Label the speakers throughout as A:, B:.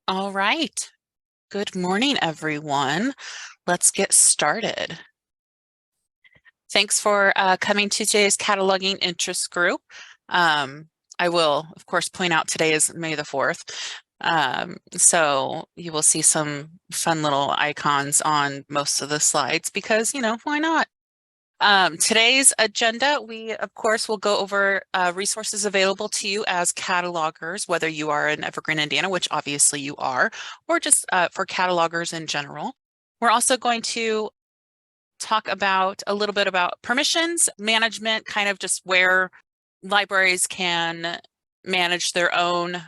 A: All right. Good morning, everyone. Let's get started. Thanks for coming to today's cataloging interest group. I will, of course, point out today is May the 4th. So you will see some fun little icons on most of the slides because, why not? Today's agenda, we, of course, will go over resources available to you as catalogers, whether you are in Evergreen, Indiana, which obviously you are, or just for catalogers in general. We're also going to talk about a little bit about permissions management, kind of just where libraries can manage their own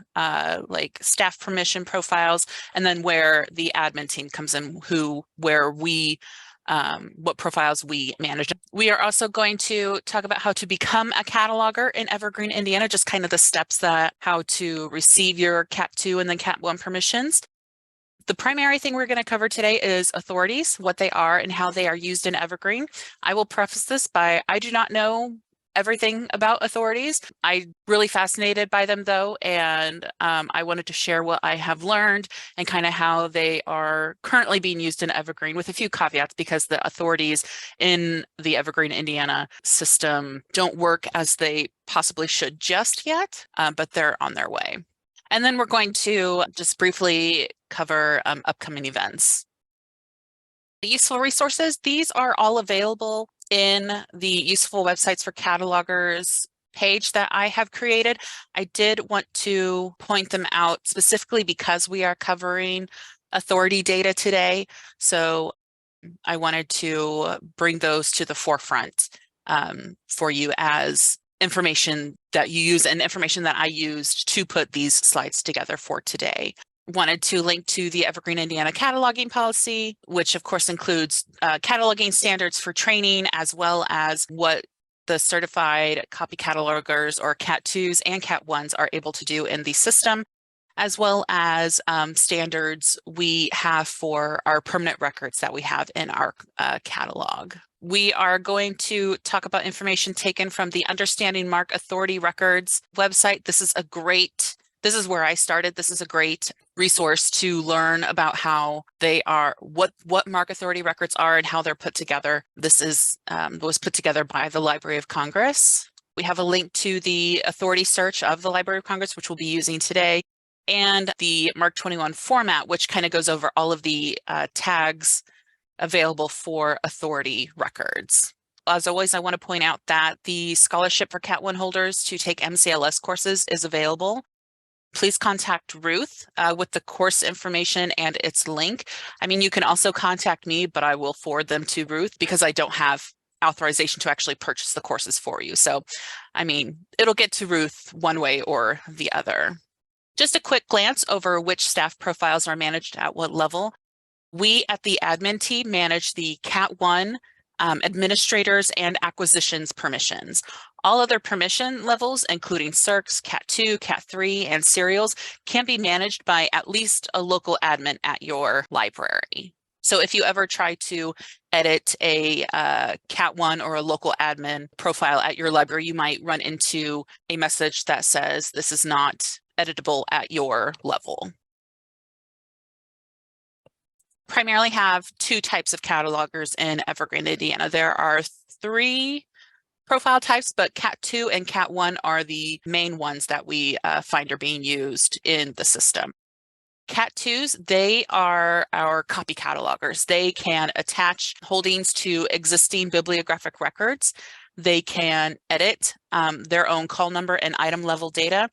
A: like staff permission profiles, and then where the admin team comes in, where we what profiles we manage. We are also going to talk about how to become a cataloger in Evergreen, Indiana, just kind of the steps that how to receive your Cat 2 and then Cat 1 permissions. The primary thing we're going to cover today is authorities, what they are and how they are used in Evergreen. I will preface this by I do not know everything about authorities. I'm really fascinated by them though, and I wanted to share what I have learned and kind of how they are currently being used in Evergreen with a few caveats because the authorities in the Evergreen, Indiana system don't work as they possibly should just yet, but they're on their way. And then we're going to just briefly cover upcoming events. The useful resources, these are all available in the useful websites for catalogers page that I have created. I did want to point them out specifically because we are covering authority data today. So I wanted to bring those to the forefront for you as information that you use and information that I used to put these slides together for today. Wanted to link to the Evergreen, Indiana cataloging policy, which of course includes cataloging standards for training, as well as what the certified copy catalogers or Cat 2s and Cat 1s are able to do in the system, as well as standards we have for our permanent records that we have in our catalog. We are going to talk about information taken from the Understanding MARC Authority Records website. This is where I started. This is a great resource to learn about how they are, what MARC Authority records are and how they're put together. This is was put together by the Library of Congress. We have a link to the authority search of the Library of Congress, which we'll be using today, and the MARC 21 format, which kind of goes over all of the tags available for authority records. As always, I want to point out that the scholarship for Cat 1 holders to take MCLS courses is available. Please contact Ruth with the course information and its link. I mean, you can also contact me, but I will forward them to Ruth because I don't have authorization to actually purchase the courses for you. So, I mean, it'll get to Ruth one way or the other. Just a quick glance over which staff profiles are managed at what level. We at the admin team manage the Cat 1 administrators and acquisitions permissions. All other permission levels, including circs, Cat 2, Cat 3, and serials, can be managed by at least a local admin at your library. So if you ever try to edit a Cat 1 or a local admin profile at your library, you might run into a message that says this is not editable at your level. Primarily have two types of catalogers in Evergreen, Indiana. There are 3 profile types, but Cat 2 and Cat 1 are the main ones that we find are being used in the system. Cat 2s, they are our copy catalogers. They can attach holdings to existing bibliographic records. They can edit their own call number and item level data,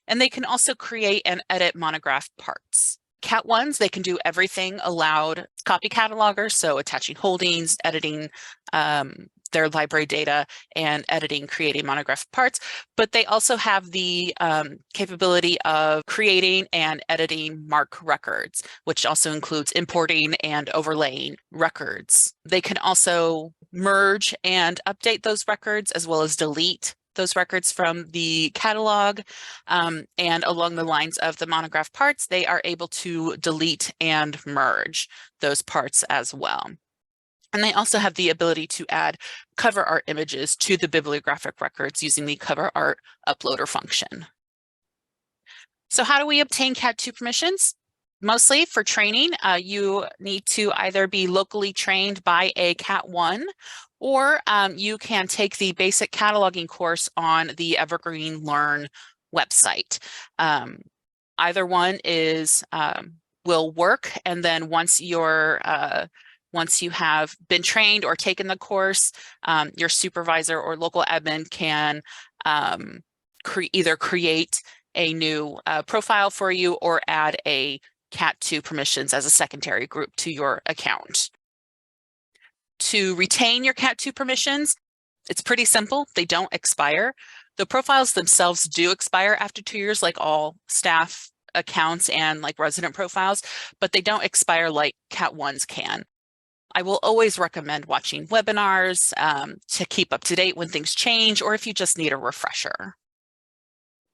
A: and they can also create and edit monograph parts. Cat 1s, they can do everything allowed copy catalogers, so attaching holdings, editing their library data, and editing, creating monograph parts, but they also have the capability of creating and editing MARC records, which also includes importing and overlaying records. They can also merge and update those records, as well as delete those records from the catalog, and along the lines of the monograph parts, they are able to delete and merge those parts as well. And they also have the ability to add cover art images to the bibliographic records using the cover art uploader function. So how do we obtain Cat 2 permissions? Mostly for training, you need to either be locally trained by a Cat 1, or you can take the basic cataloging course on the Evergreen Learn website. Either one will work, and then once you have been trained or taken the course, your supervisor or local admin can either create a new profile for you or add a Cat 2 permissions as a secondary group to your account. To retain your Cat 2 permissions, it's pretty simple. They don't expire. The profiles themselves do expire after 2 years, like all staff accounts and like resident profiles, but they don't expire like Cat 1s can. I will always recommend watching webinars to keep up to date when things change, or if you just need a refresher.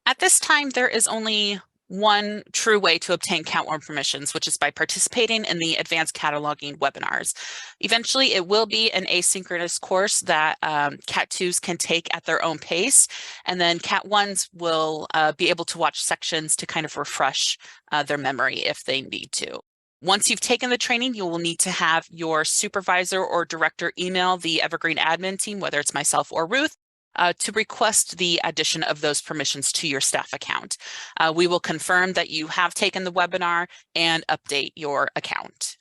A: At this time, there is only one true way to obtain Cat 1 permissions, which is by participating in the advanced cataloging webinars. Eventually, it will be an asynchronous course that Cat 2s can take at their own pace, and then Cat 1s will be able to watch sections to kind of refresh their memory if they need to. Once you've taken the training, you will need to have your supervisor or director email the Evergreen admin team, whether it's myself or Ruth, to request the addition of those permissions to your staff account. We will confirm that you have taken the webinar and update your account.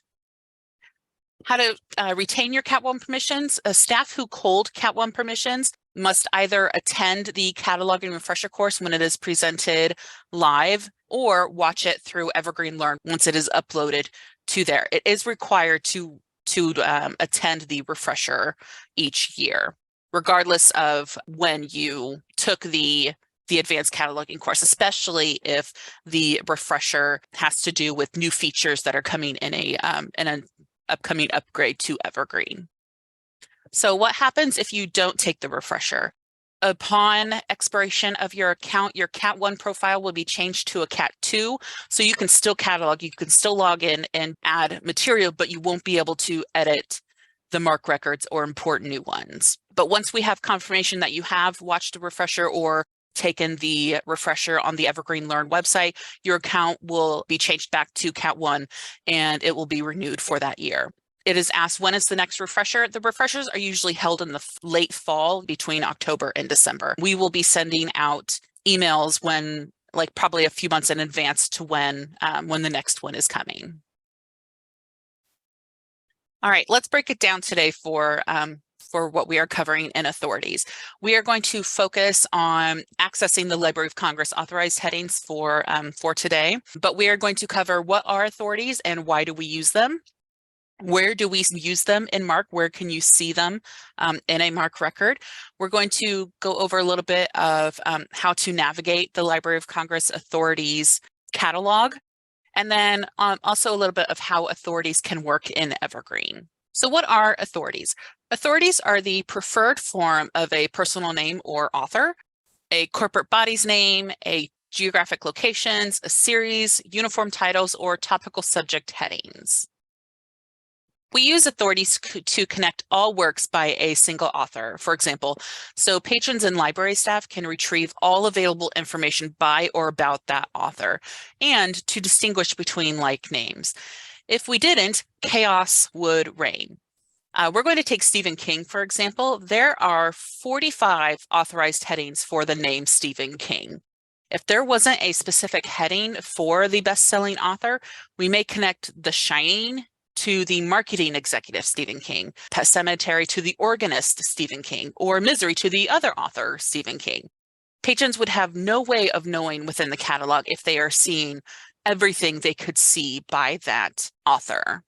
A: How to retain your Cat 1 permissions. Staff who hold Cat 1 permissions must either attend the cataloging refresher course when it is presented live, or watch it through Evergreen Learn once it is uploaded to there. It is required to attend the refresher each year, regardless of when you took the advanced cataloging course, especially if the refresher has to do with new features that are coming in an upcoming upgrade to Evergreen. So what happens if you don't take the refresher? Upon expiration of your account, your Cat 1 profile will be changed to a Cat 2, so you can still catalog, you can still log in and add material, but you won't be able to edit the MARC records or import new ones. But once we have confirmation that you have watched a refresher or taken the refresher on the Evergreen Learn website, your account will be changed back to Cat 1 and it will be renewed for that year. It is asked, when is the next refresher? The refreshers are usually held in the late fall between October and December. We will be sending out emails when, like probably a few months in advance to when the next one is coming. All right, let's break it down today for what we are covering in authorities. We are going to focus on accessing the Library of Congress authorized headings for today, but we are going to cover what are authorities and why do we use them? Where do we use them in MARC? Where can you see them in a MARC record? We're going to go over a little bit of how to navigate the Library of Congress authorities catalog, and then also a little bit of how authorities can work in Evergreen. So what are authorities? Authorities are the preferred form of a personal name or author, a corporate body's name, a geographic locations, a series, uniform titles, or topical subject headings. We use authorities to connect all works by a single author, for example, so patrons and library staff can retrieve all available information by or about that author, and to distinguish between like names. If we didn't, chaos would reign. We're going to take Stephen King, for example. There are 45 authorized headings for the name Stephen King. If there wasn't a specific heading for the best-selling author, we may connect The Shining to the marketing executive Stephen King, Pet Sematary to the organist Stephen King, or Misery to the other author Stephen King. Patrons would have no way of knowing within the catalog if they are seeing everything they could see by that author.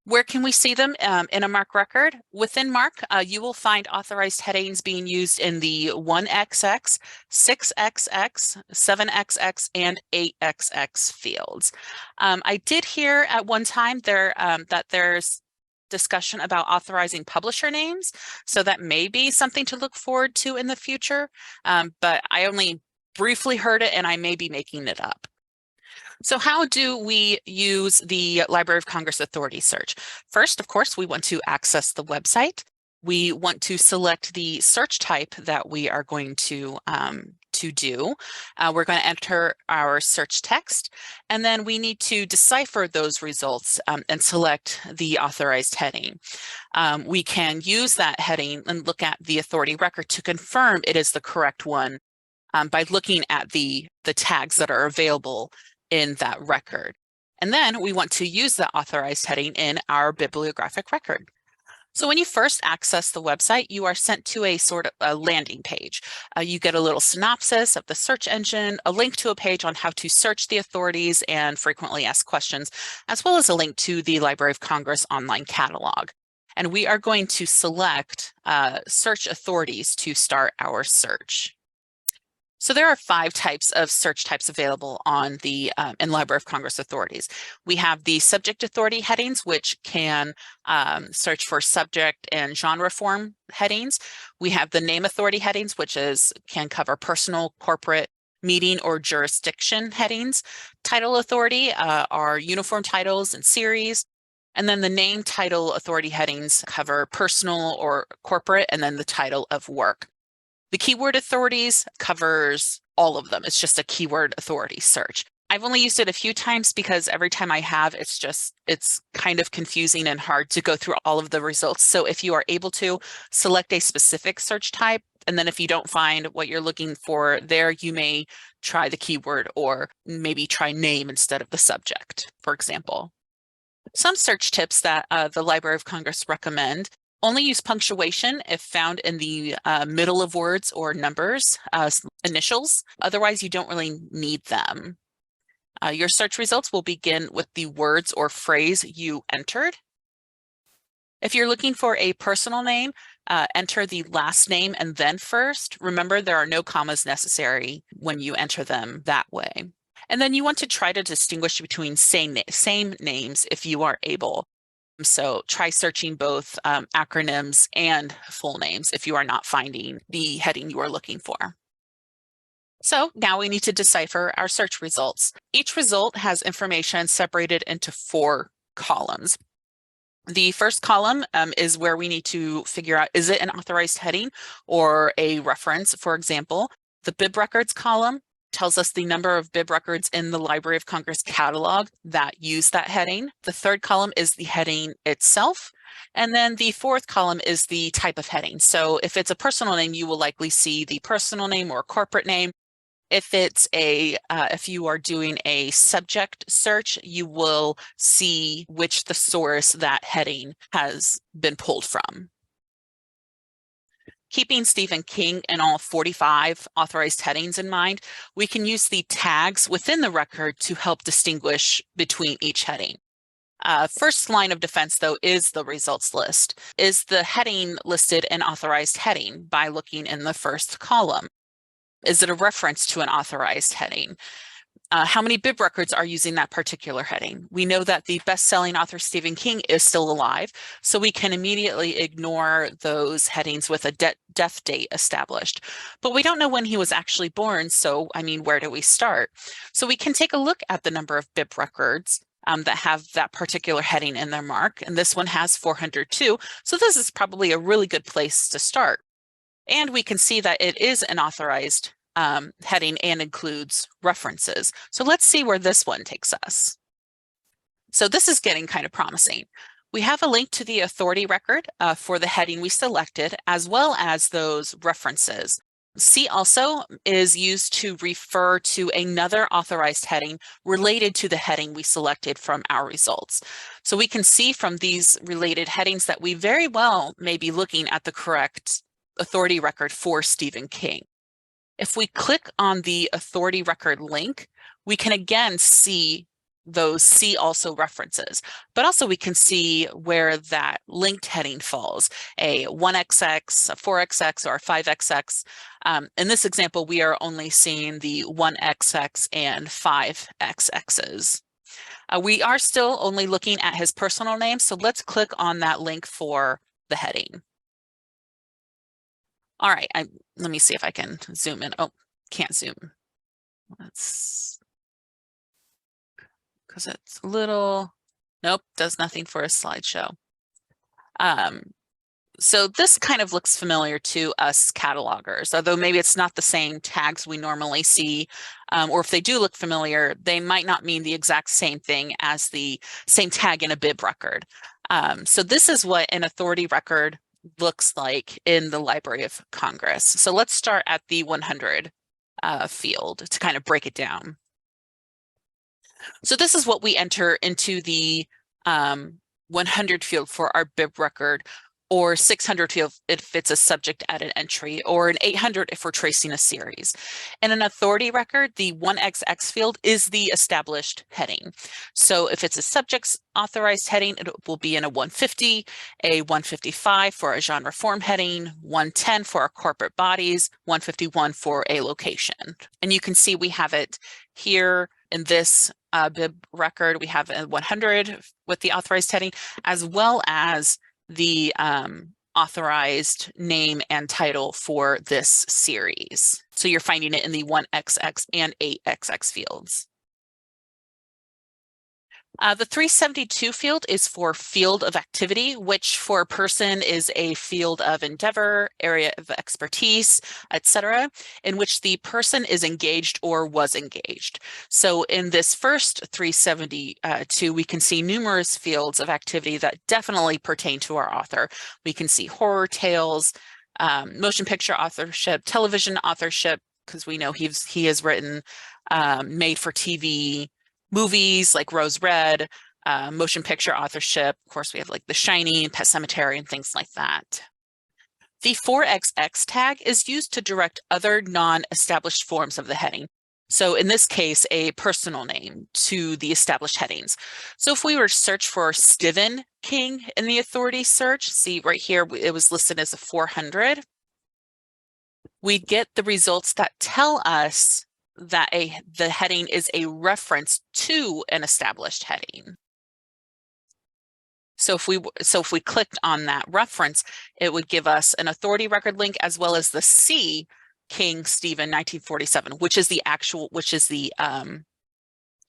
A: Where can we see them in a MARC record? Within MARC, you will find authorized headings being used in the 1XX, 6XX, 7XX, and 8XX fields. I did hear at one time that there's discussion about authorizing publisher names, so that may be something to look forward to in the future, but I only briefly heard it and I may be making it up. So how do we use the Library of Congress Authority search? First, of course, we want to access the website. We want to select the search type that we are going to to do. We're going to enter our search text, and then we need to decipher those results and select the authorized heading. We can use that heading and look at the authority record to confirm it is the correct one by looking at the tags that are available in that record. And then we want to use the authorized heading in our bibliographic record. So when you first access the website, you are sent to a sort of a landing page. You get a little synopsis of the search engine, a link to a page on how to search the authorities and frequently asked questions, as well as a link to the Library of Congress online catalog. And we are going to select search authorities to start our search. So there are 5 types of search types available on the in Library of Congress authorities. We have the subject authority headings, which can search for subject and genre form headings. We have the name authority headings, which can cover personal, corporate, meeting, or jurisdiction headings. Title authority are uniform titles and series. And then the name title authority headings cover personal or corporate, and then the title of work. The keyword authorities covers all of them. It's just a keyword authority search. I've only used it a few times because every time I have, it's kind of confusing and hard to go through all of the results. So if you are able to select a specific search type, and then if you don't find what you're looking for there, you may try the keyword or maybe try name instead of the subject, for example. Some search tips that the Library of Congress recommend: only use punctuation if found in the middle of words or numbers, initials. Otherwise, you don't really need them. Your search results will begin with the words or phrase you entered. If you're looking for a personal name, enter the last name and then first. Remember, there are no commas necessary when you enter them that way. And then you want to try to distinguish between same names if you are able. So try searching both acronyms and full names if you are not finding the heading you are looking for. So now we need to decipher our search results. Each result has information separated into 4 columns. The first column is where we need to figure out, is it an authorized heading or a reference? For example, the bib records column tells us the number of bib records in the Library of Congress catalog that use that heading. The third column is the heading itself. And then the fourth column is the type of heading. So if it's a personal name, you will likely see the personal name or corporate name. If it's if you are doing a subject search, you will see which thesaurus that heading has been pulled from. Keeping Stephen King and all 45 authorized headings in mind, we can use the tags within the record to help distinguish between each heading. First line of defense, though, is the results list. Is the heading listed an authorized heading by looking in the first column? Is it a reference to an authorized heading? How many bib records are using that particular heading? We know that the best-selling author Stephen King is still alive, so we can immediately ignore those headings with a death date established. But we don't know when he was actually born, so I mean, where do we start? So we can take a look at the number of bib records that have that particular heading in their MARC, and this one has 402, so this is probably a really good place to start. And we can see that it is an authorized heading and includes references. So let's see where this one takes us. So this is getting kind of promising. We have a link to the authority record for the heading we selected, as well as those references. See also is used to refer to another authorized heading related to the heading we selected from our results. So we can see from these related headings that we very well may be looking at the correct authority record for Stephen King. If we click on the authority record link, we can again see those see also references, but also we can see where that linked heading falls, a 1XX, a 4XX, or a 5XX. In this example, we are only seeing the 1XX and 5XXs. We are still only looking at his personal name, so let's click on that link for the heading. All right, let me see if I can zoom in. Oh, can't zoom. Let's, because it's a little, nope, does nothing for a slideshow. So this kind of looks familiar to us catalogers, although maybe it's not the same tags we normally see, or if they do look familiar, they might not mean the exact same thing as the same tag in a bib record. So this is what an authority record looks like in the Library of Congress. So let's start at the 100 field to kind of break it down. So this is what we enter into the 100 field for our bib record, or 600 field if it's a subject added entry, or an 800 if we're tracing a series. In an authority record, the 1XX field is the established heading. So if it's a subject's authorized heading, it will be in a 150, a 155 for a genre form heading, 110 for our corporate bodies, 151 for a location. And you can see we have it here in this bib record. We have a 100 with the authorized heading, as well as the authorized name and title for this series. So you're finding it in the 1XX and 8XX fields. The 372 field is for field of activity, which for a person is a field of endeavor, area of expertise, etc., in which the person is engaged or was engaged. So in this first 372, we can see numerous fields of activity that definitely pertain to our author. We can see horror tales, motion picture authorship, television authorship, because we know he has written made for TV movies like Rose Red, motion picture authorship. Of course, we have like The Shining, Pet Sematary, and things like that. The 4XX tag is used to direct other non-established forms of the heading. So in this case, a personal name to the established headings. So if we were to search for Stephen King in the authority search, see right here, it was listed as a 400. We'd get the results that tell us that the heading is a reference to an established heading. So if we clicked on that reference, it would give us an authority record link as well as the C King Stephen 1947, which is the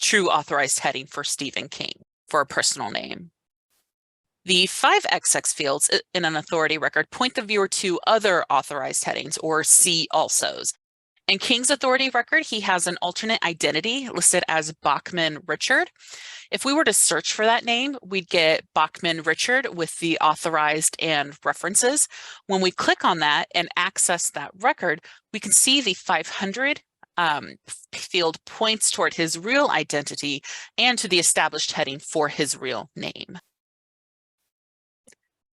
A: true authorized heading for Stephen King for a personal name. The 5XX fields in an authority record point the viewer to other authorized headings, or C alsos. In King's authority record, he has an alternate identity listed as Bachman Richard. If we were to search for that name, we'd get Bachman Richard with the authorized and references. When we click on that and access that record, we can see the 500 field points toward his real identity and to the established heading for his real name.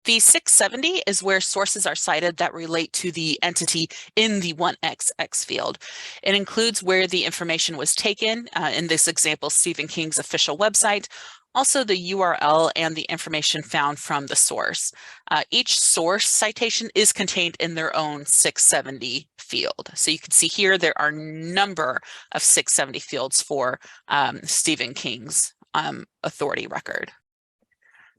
A: The 670 is where sources are cited that relate to the entity in the 1XX field. It includes where the information was taken, in this example, Stephen King's official website, also the URL and the information found from the source. Each source citation is contained in their own 670 field. So you can see here there are a number of 670 fields for Stephen King's authority record.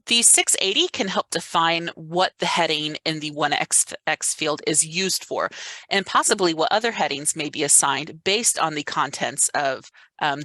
A: The 680 can help define what the heading in the 1XX field is used for, and possibly what other headings may be assigned based on the contents of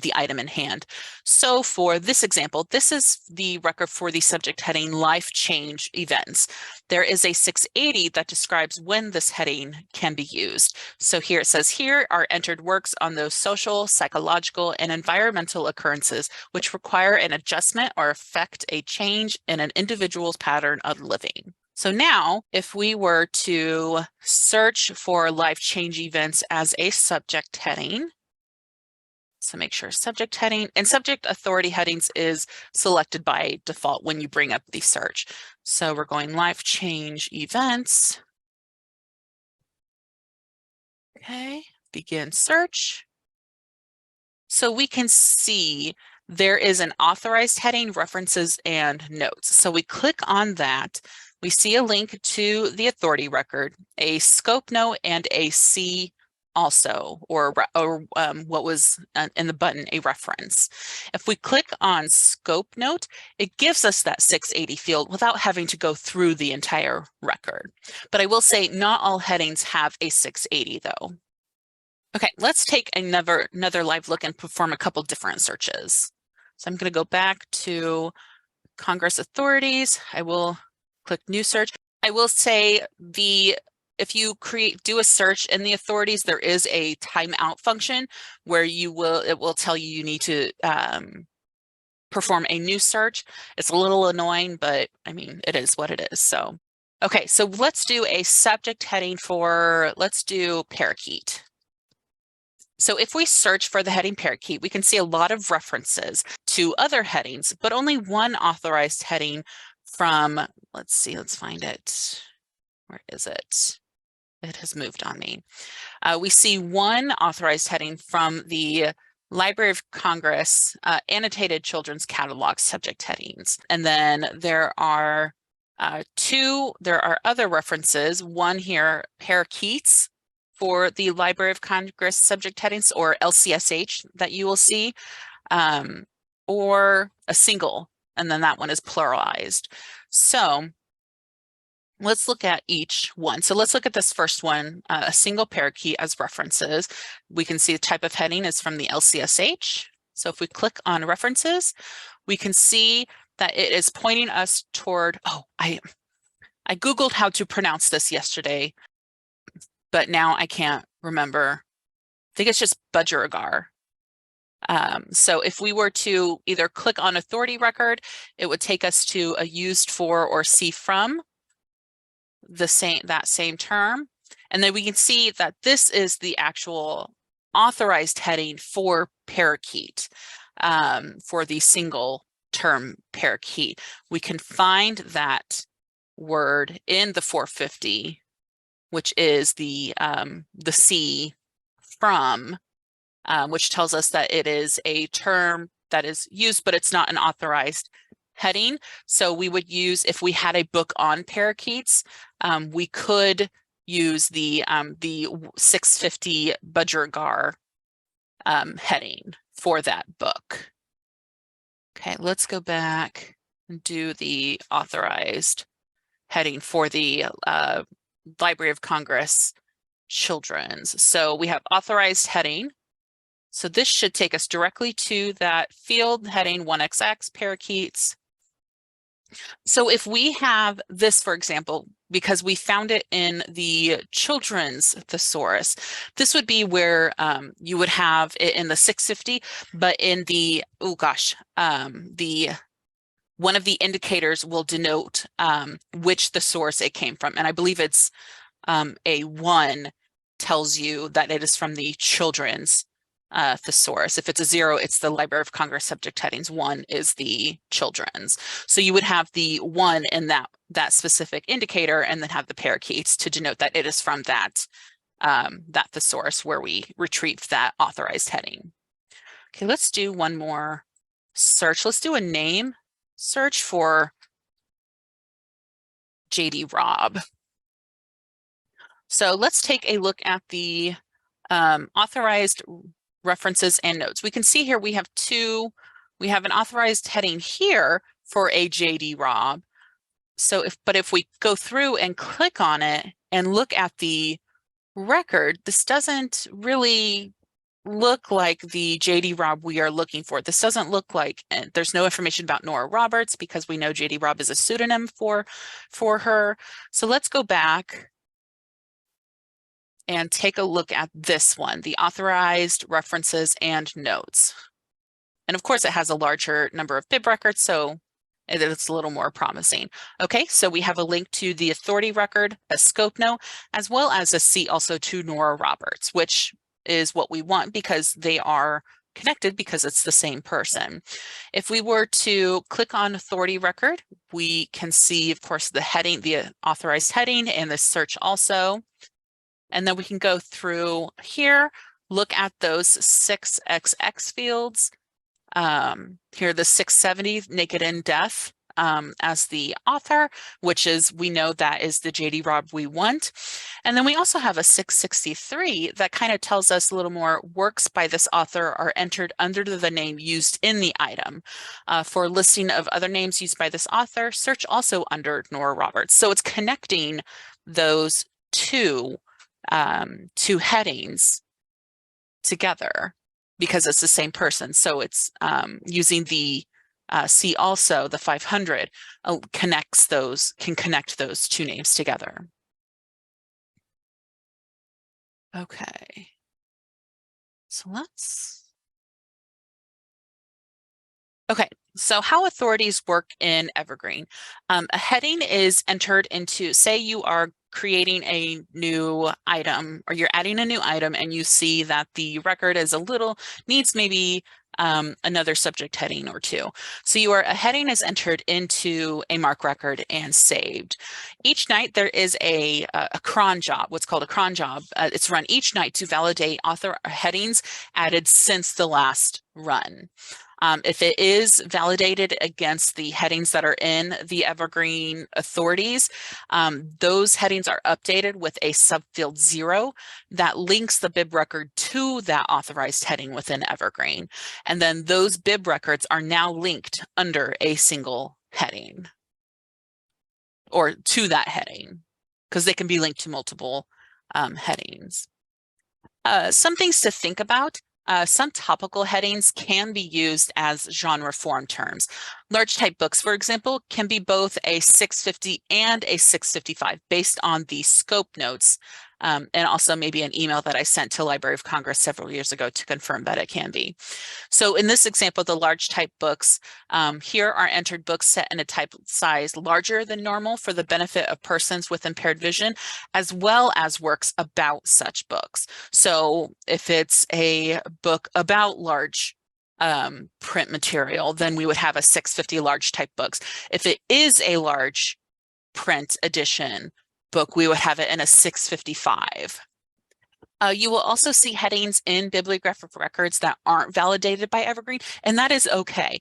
A: the item in hand. So for this example, this is the record for the subject heading Life Change Events. There is a 680 that describes when this heading can be used. So here it says, here are entered works on those social, psychological, and environmental occurrences which require an adjustment or affect a change in an individual's pattern of living. So now, if we were to search for life change events as a subject heading, so make sure subject heading and subject authority headings is selected by default when you bring up the search. So we're going life change events. Okay, begin search. So we can see there is an authorized heading, references, and notes. So we click on that. We see a link to the authority record, a scope note, and a C also, or what was in the button, a reference. If we click on scope note, it gives us that 680 field without having to go through the entire record. But I will say not all headings have a 680 though. Okay, let's take another live look and perform a couple different searches. So I'm going to go back to Congress authorities. I will click new search. I will say if you do a search in the authorities, there is a timeout function where it will tell you need to perform a new search. It's a little annoying, but I mean, it is what it is. So, okay, so let's do a subject heading let's do parakeet. So if we search for the heading parakeet, we can see a lot of references to other headings, but only one authorized heading from, let's see, let's find it. Where is it? It has moved on me. We see one authorized heading from the Library of Congress annotated children's catalog subject headings. And then there are other references, one here, parakeets, for the Library of Congress subject headings, or LCSH, that you will see, or a single, and then that one is pluralized. So let's look at each one. So let's look at this first one, a single parakeet as references. We can see the type of heading is from the LCSH. So if we click on references, we can see that it is pointing us toward, I Googled how to pronounce this yesterday, but now I can't remember. I think it's just budgerigar. So if we were to either click on authority record, it would take us to a used for or see from that same term. And then we can see that this is the actual authorized heading for parakeet, for the single term parakeet. We can find that word in the 450, which is the C from, which tells us that it is a term that is used, but it's not an authorized heading. So we would use, if we had a book on parakeets, we could use the 650 budgerigar heading for that book. Okay, let's go back and do the authorized heading for the Library of Congress children's. So we have authorized heading. So this should take us directly to that field heading 1XX parakeets. So if we have this, for example, because we found it in the children's thesaurus, this would be where you would have it in the 650, but in the, one of the indicators will denote which thesaurus it came from. And I believe it's A1 tells you that it is from the children's thesaurus. If it's a 0, it's the Library of Congress subject headings. 1 is the children's. So you would have the 1 in that specific indicator, and then have the parakeets to denote that it is from that thesaurus where we retrieved that authorized heading. Okay, let's do one more search. Let's do a name search for JD Robb. So let's take a look at the authorized references and notes. We can see here we have an authorized heading here for a JD Robb. So if we go through and click on it and look at the record, this doesn't really look like the JD Robb we are looking for. This doesn't look like, there's no information about Nora Roberts because we know JD Robb is a pseudonym for her. So let's go back and take a look at this one, the authorized references and notes. And of course, it has a larger number of bib records, so it's a little more promising. Okay, so we have a link to the authority record, a scope note, as well as a C also to Nora Roberts, which is what we want because they are connected because it's the same person. If we were to click on authority record, we can see, of course, the heading, the authorized heading, and the search also. And then we can go through here, look at those 6XX fields. Here, the 670, naked and deaf, as the author, which is, we know that is the JD Robb we want. And then we also have a 663 that kind of tells us a little more, works by this author are entered under the name used in the item. For listing of other names used by this author, search also under Nora Roberts. So it's connecting those two headings together because it's the same person. So it's using the See also the 500 can connect those two names together. Okay, so okay, so how authorities work in Evergreen. A heading is entered into, say you are creating a new item or you're adding a new item and you see that the record is needs maybe another subject heading or two. So a heading is entered into a MARC record and saved. Each night there is a cron job, what's called a cron job. It's run each night to validate author headings added since the last run. If it is validated against the headings that are in the Evergreen authorities, those headings are updated with a subfield 0 that links the bib record to that authorized heading within Evergreen. And then those bib records are now linked under a single heading or to that heading because they can be linked to multiple headings. Some things to think about. Some topical headings can be used as genre form terms. Large type books, for example, can be both a 650 and a 655 based on the scope notes, and also maybe an email that I sent to Library of Congress several years ago to confirm that it can be. So in this example, the large type books, here are entered books set in a type size larger than normal for the benefit of persons with impaired vision, as well as works about such books. So if it's a book about large print material, then we would have a 650 large type books. If it is a large print edition book, we would have it in a 655. You will also see headings in bibliographic records that aren't validated by Evergreen, and that is okay.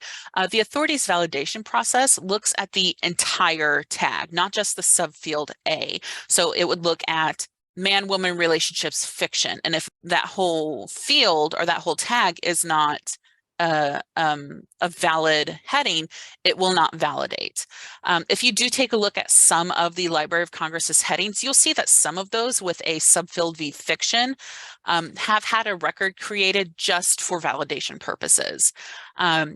A: The authorities validation process looks at the entire tag, not just the subfield A. So it would look at man-woman relationships fiction, and if that whole field or that whole tag is not a valid heading, it will not validate. If you do take a look at some of the Library of Congress's headings, you'll see that some of those with a subfield V fiction have had a record created just for validation purposes.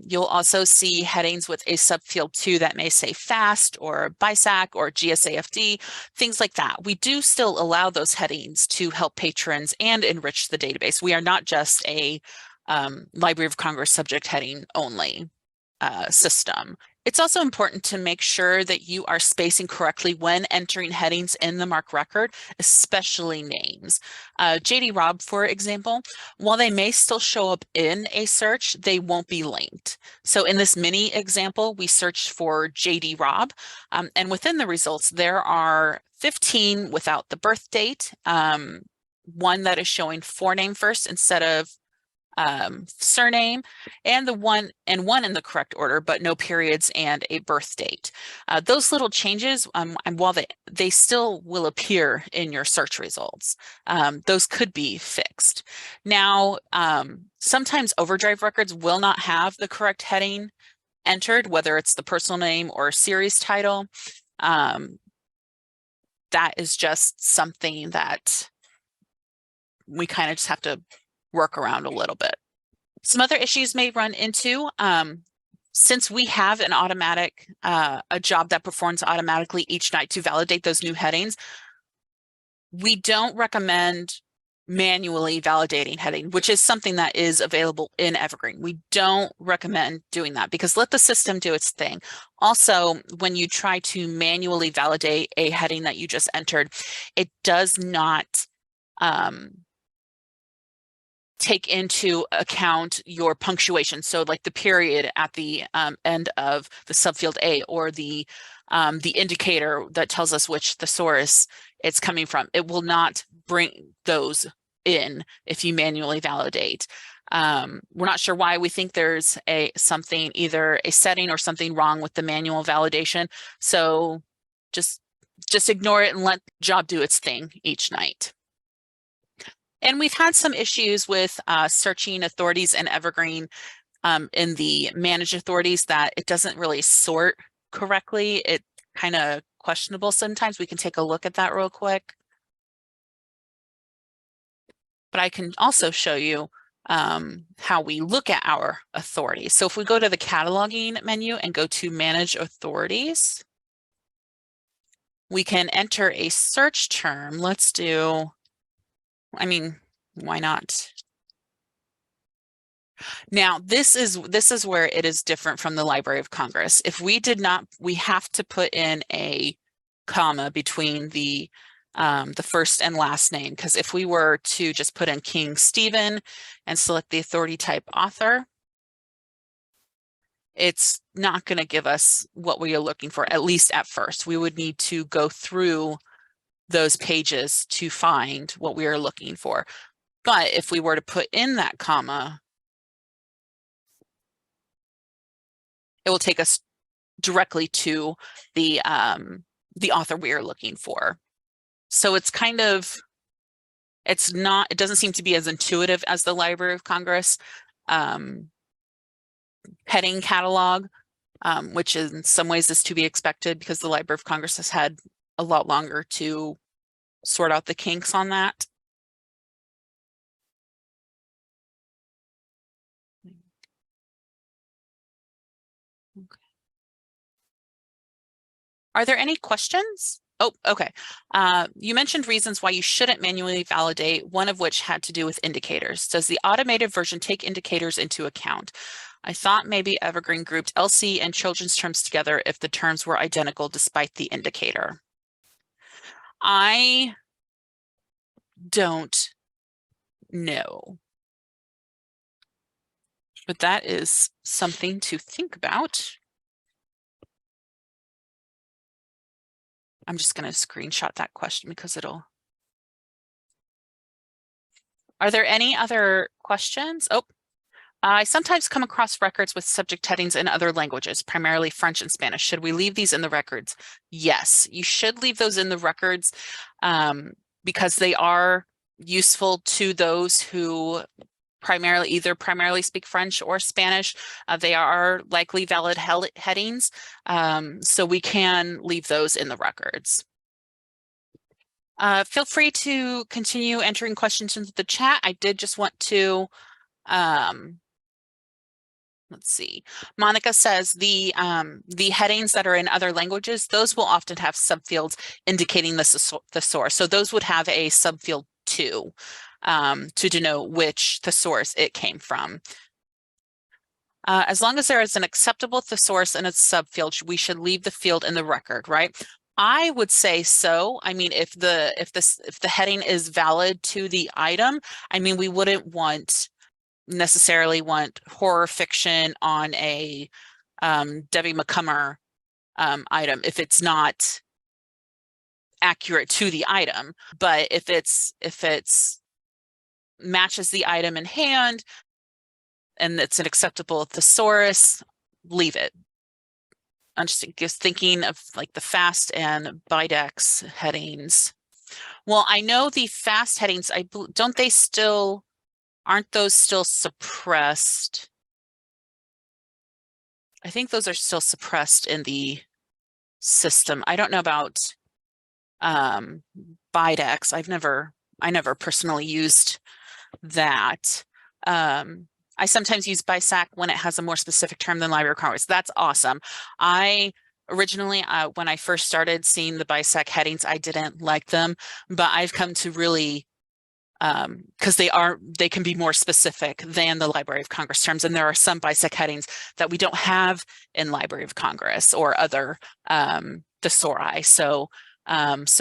A: You'll also see headings with a subfield 2 that may say FAST or BISAC or GSAFD, things like that. We do still allow those headings to help patrons and enrich the database. We are not just a Library of Congress subject heading only system. It's also important to make sure that you are spacing correctly when entering headings in the MARC record, especially names. JD Robb, for example, while they may still show up in a search, they won't be linked. So in this mini example, we searched for JD Robb, and within the results, there are 15 without the birth date, one that is showing forename first instead of surname, and one in the correct order, but no periods and a birth date. Those little changes, and while they still will appear in your search results, those could be fixed. Now, sometimes overdrive records will not have the correct heading entered, whether it's the personal name or series title. That is just something that we kind of just have to work around a little bit. Some other issues may run into, since we have an automatic, a job that performs automatically each night to validate those new headings, we don't recommend manually validating heading, which is something that is available in Evergreen. We don't recommend doing that because let the system do its thing. Also, when you try to manually validate a heading that you just entered, it does not take into account your punctuation. So like the period at the end of the subfield A or the indicator that tells us which thesaurus it's coming from. It will not bring those in if you manually validate. We're not sure why. We think there's either a setting or something wrong with the manual validation. So just ignore it and let the job do its thing each night. And we've had some issues with searching authorities in Evergreen in the managed authorities that it doesn't really sort correctly. It's kind of questionable sometimes. We can take a look at that real quick. But I can also show you how we look at our authorities. So if we go to the cataloging menu and go to manage authorities, we can enter a search term. Let's do, I mean, why not? Now, this is where it is different from the Library of Congress. If we did not, we have to put in a comma between the first and last name, because if we were to just put in King Stephen and select the authority type author, it's not going to give us what we are looking for, at least at first. We would need to go through those pages to find what we are looking for. But if we were to put in that comma, it will take us directly to the author we are looking for. So it's kind of, it doesn't seem to be as intuitive as the Library of Congress heading catalog, which in some ways is to be expected because the Library of Congress has had a lot longer to sort out the kinks on that. Okay. Are there any questions? Oh, okay. You mentioned reasons why you shouldn't manually validate, one of which had to do with indicators. Does the automated version take indicators into account? I thought maybe Evergreen grouped LC and children's terms together if the terms were identical despite the indicator. I don't know, but that is something to think about. I'm just going to screenshot that question because it'll. Are there any other questions? Oh, I sometimes come across records with subject headings in other languages, primarily French and Spanish. Should we leave these in the records? Yes, you should leave those in the records because they are useful to those who either primarily speak French or Spanish. They are likely valid headings, so we can leave those in the records. Feel free to continue entering questions into the chat. I did just want to, let's see. Monica says the headings that are in other languages, those will often have subfields indicating the source. So those would have a subfield 2 to denote which thesaurus it came from. As long as there is an acceptable thesaurus in its subfield, we should leave the field in the record, right? I would say so. I mean, if the heading is valid to the item, I mean, we wouldn't necessarily want horror fiction on a Debbie McCummer item if it's not accurate to the item. But if it's matches the item in hand and it's an acceptable thesaurus, leave it. I'm just thinking of like the fast and bidex headings. Well, I know the fast headings, aren't those still suppressed? I think those are still suppressed in the system. I don't know about bidex. I never personally used that. I sometimes use BISAC when it has a more specific term than Library of Congress. That's awesome. I originally, when I first started seeing the BISAC headings, I didn't like them, but I've come to really, because they can be more specific than the Library of Congress terms. And there are some BISAC headings that we don't have in Library of Congress or other thesauri. So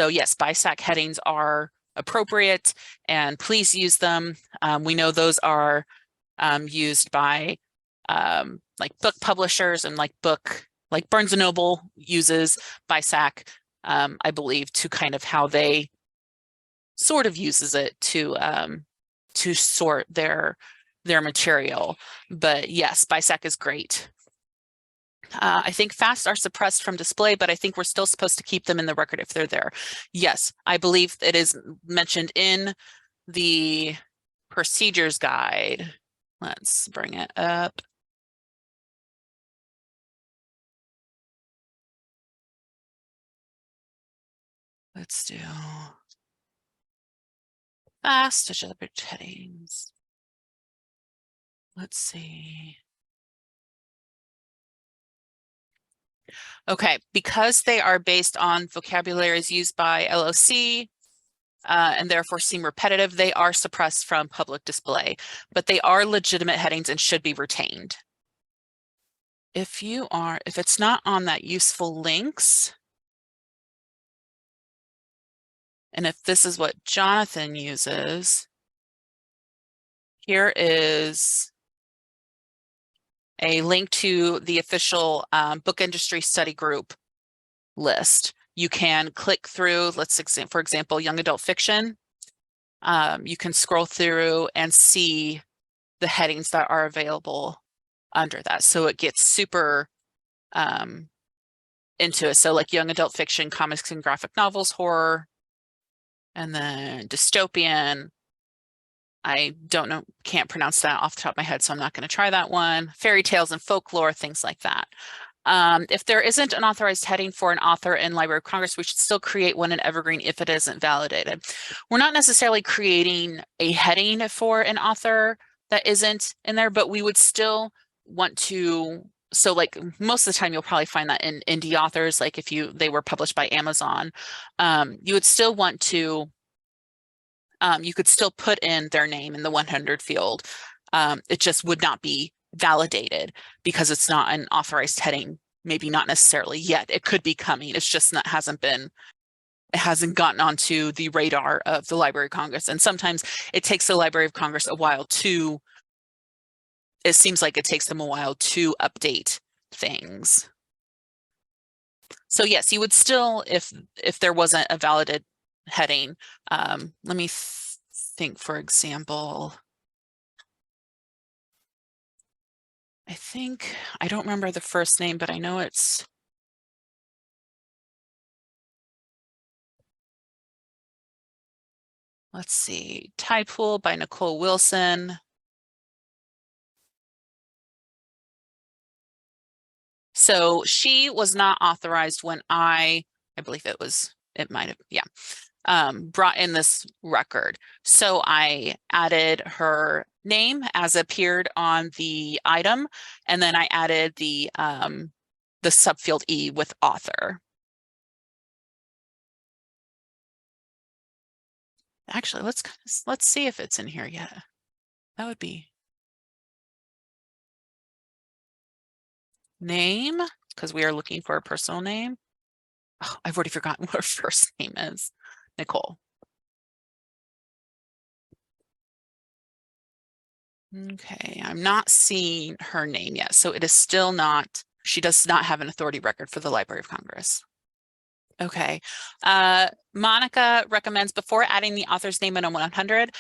A: yes, BISAC headings are appropriate and please use them. We know those are used by like book publishers and like Barnes & Noble uses BISAC, I believe, to kind of how they sort of uses it to sort their material. But yes, BISAC is great. I think FAST are suppressed from display, but I think we're still supposed to keep them in the record if they're there. Yes, I believe it is mentioned in the procedures guide. Let's bring it up. Let's do fast headings. let's see. Okay, because they are based on vocabularies used by LOC, and therefore seem repetitive, they are suppressed from public display, but they are legitimate headings and should be retained. If it's not on that useful links, and if this is what Jonathan uses, here is a link to the official book industry study group list. You can click through, for example, young adult fiction. You can scroll through and see the headings that are available under that. So it gets super into it. So like young adult fiction, comics and graphic novels, horror, and then dystopian. I don't know, can't pronounce that off the top of my head, so I'm not going to try that one. Fairy tales and folklore, things like that. If there isn't an authorized heading for an author in Library of Congress, we should still create one in Evergreen if it isn't validated. We're not necessarily creating a heading for an author that isn't in there, but we would still want to, so like most of the time you'll probably find that in indie authors, like if they were published by Amazon, you would still want to, you could still put in their name in the 100 field. It just would not be validated because it's not an authorized heading, maybe not necessarily yet. It could be coming. It's just not, it hasn't gotten onto the radar of the Library of Congress. And sometimes it takes the Library of Congress a while it seems like it takes them a while to update things. So yes, you would still, if there wasn't a validated heading, let me think, for example, I don't remember the first name, but I know it's, let's see, Tide Pool by Nicole Wilson. So she was not authorized when I believe it might have, yeah, brought in this record. So I added her name as appeared on the item, and then I added the subfield E with author. Actually, let's see if it's in here yet. That would be name, because we are looking for a personal name. Oh, I've already forgotten what her first name is. Nicole. Okay, I'm not seeing her name yet. So it is still not, she does not have an authority record for the Library of Congress. Okay. Monica recommends before adding the author's name in a 100,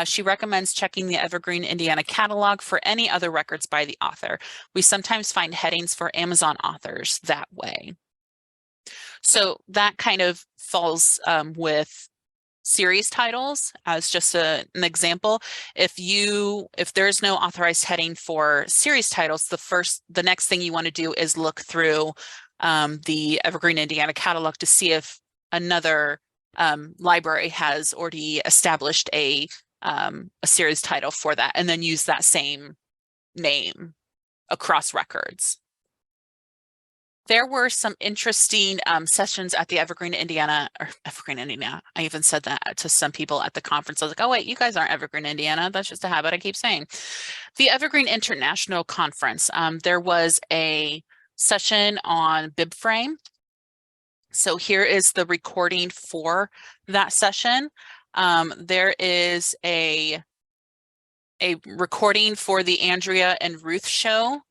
A: she recommends checking the Evergreen, Indiana catalog for any other records by the author. We sometimes find headings for Amazon authors that way. So that kind of falls with series titles as just an example. If there's no authorized heading for series titles, the next thing you want to do is look through the Evergreen Indiana catalog to see if another library has already established a series title for that, and then use that same name across records. There were some interesting sessions at the Evergreen, Indiana. I even said that to some people at the conference. I was like, oh, wait, you guys aren't Evergreen, Indiana. That's just a habit I keep saying. The Evergreen International Conference, there was a session on BibFrame. So here is the recording for that session. There is a recording for the Andrea and Ruth show,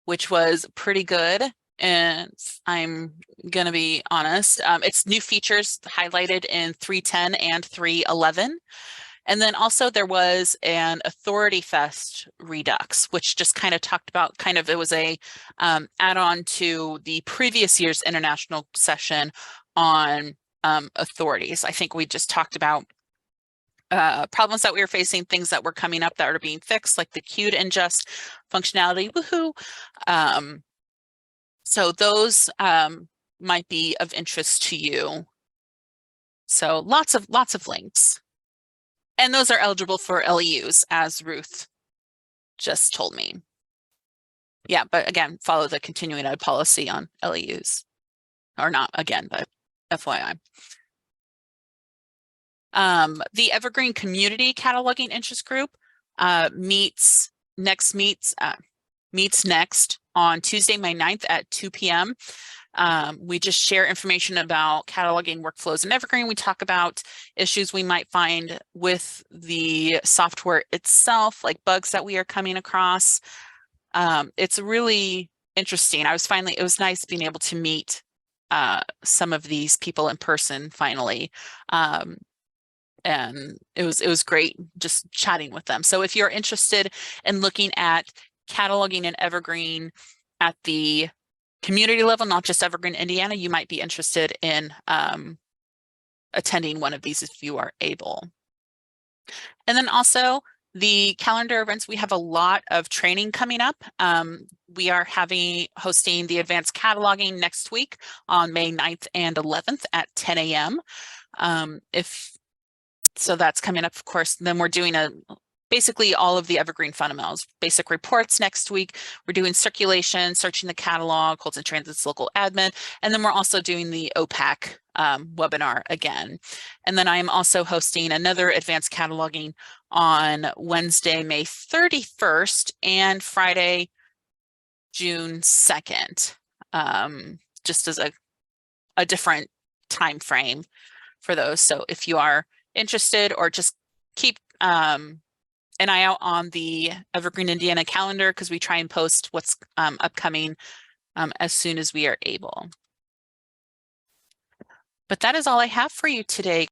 A: which was pretty good. And I'm going to be honest, it's new features highlighted in 310 and 311. And then also there was an Authority Fest Redux, which just kind of talked about it was a add-on to the previous year's international session on authorities. I think we just talked about problems that we were facing, things that were coming up that are being fixed, like the queued ingest functionality. Woohoo! So those might be of interest to you. So lots of links. And those are eligible for LEUs, as Ruth just told me. Yeah, but again, follow the continuing ed policy on LEUs. Or not again, but FYI. The Evergreen Community Cataloging Interest Group meets next on Tuesday, May 9th at 2 p.m. We just share information about cataloging workflows in Evergreen. We talk about issues we might find with the software itself, like bugs that we are coming across. It's really interesting. It was nice being able to meet some of these people in person finally. And it was great just chatting with them. So if you're interested in looking at cataloging in Evergreen at the community level, not just Evergreen, Indiana, you might be interested in attending one of these if you are able. And then also the calendar events, we have a lot of training coming up. We are hosting the advanced cataloging next week on May 9th and 11th at 10 a.m. So that's coming up, of course. Then we're doing basically all of the Evergreen fundamentals, basic reports next week. We're doing circulation, searching the catalog, Colton Transit's local admin, and then we're also doing the OPAC webinar again. And then I am also hosting another advanced cataloging on Wednesday, May 31st and Friday, June 2nd, just as a different time frame for those. So if you are interested, or just keep an eye out on the Evergreen Indiana calendar, because we try and post what's upcoming as soon as we are able. But that is all I have for you today.